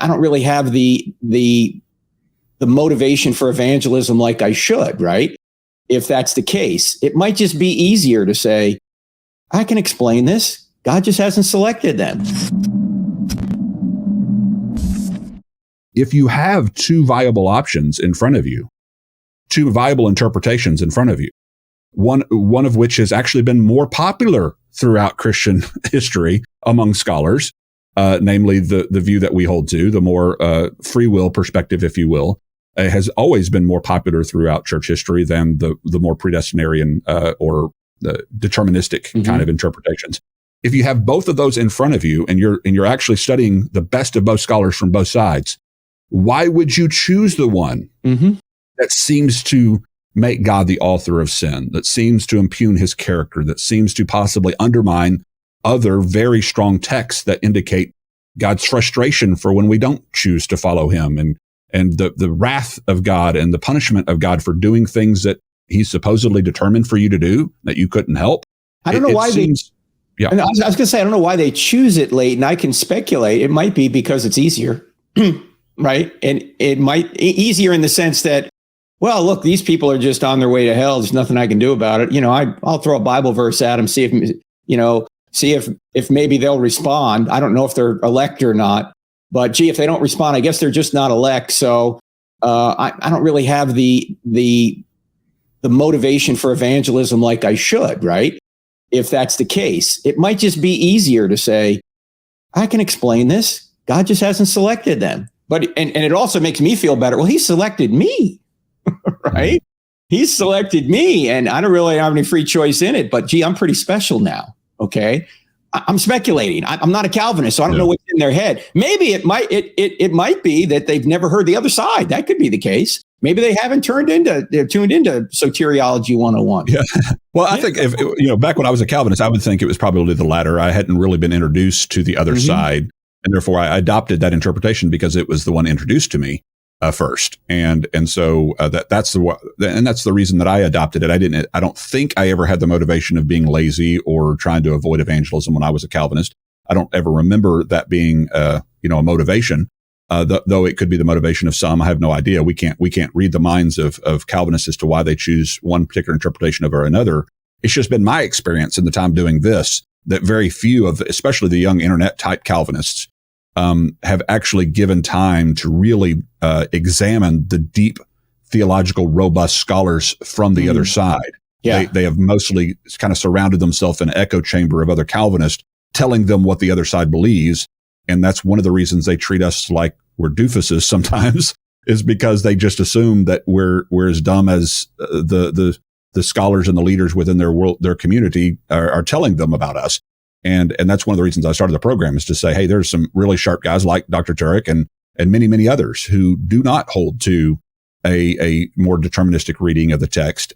I don't really have the motivation for evangelism like I should, right? If that's the case, it might just be easier to say, I can explain this. God just hasn't selected them. If you have two viable options in front of you, two viable interpretations in front of you, one of which has actually been more popular throughout Christian history among scholars, namely the view that we hold to, the more free will perspective, if you will, has always been more popular throughout church history than the more predestinarian or the deterministic kind of interpretations. If you have both of those in front of you and you're actually studying the best of both scholars from both sides, why would you choose the one that seems to make God the author of sin, that seems to impugn his character, that seems to possibly undermine other very strong texts that indicate God's frustration for when we don't choose to follow him, and the wrath of God and the punishment of God for doing things that he's supposedly determined for you to do that you couldn't help? I don't know why Yeah. I was going to say, I don't know why they choose it late, and I can speculate. It might be because it's easier, right? And it might easier in the sense that, well, look, these people are just on their way to hell. There's nothing I can do about it. I'll throw a Bible verse at them, see if maybe they'll respond. I don't know if they're elect or not, but gee, if they don't respond, I guess they're just not elect. So I don't really have the motivation for evangelism like I should, right? If that's the case, it might just be easier to say, I can explain this. God just hasn't selected them. But and it also makes me feel better. Well, he selected me, right? He selected me, and I don't really have any free choice in it. But gee, I'm pretty special now. Okay, I'm speculating. I'm not a Calvinist, so I don't know what's in their head. Maybe it might be that they've never heard the other side. That could be the case. Maybe they haven't tuned into Soteriology 101. Yeah. Well, I think if back when I was a Calvinist, I would think it was probably the latter. I hadn't really been introduced to the other side, and therefore I adopted that interpretation because it was the one introduced to me first, and so that's the reason that I adopted it. I don't think I ever had the motivation of being lazy or trying to avoid evangelism when I was a Calvinist. I don't ever remember that being a motivation. Though it could be the motivation of some, I have no idea. We can't read the minds of Calvinists as to why they choose one particular interpretation over another. It's just been my experience in the time doing this that very few of, especially the young internet type Calvinists, have actually given time to really examine the deep theological, robust scholars from the other side. Yeah. They have mostly kind of surrounded themselves in an echo chamber of other Calvinists telling them what the other side believes. And that's one of the reasons they treat us like we're doofuses sometimes, is because they just assume that we're as dumb as the scholars and the leaders within their community are telling them about us. And that's one of the reasons I started the program, is to say, hey, there's some really sharp guys like Dr. Turek and many, many others who do not hold to a more deterministic reading of the text.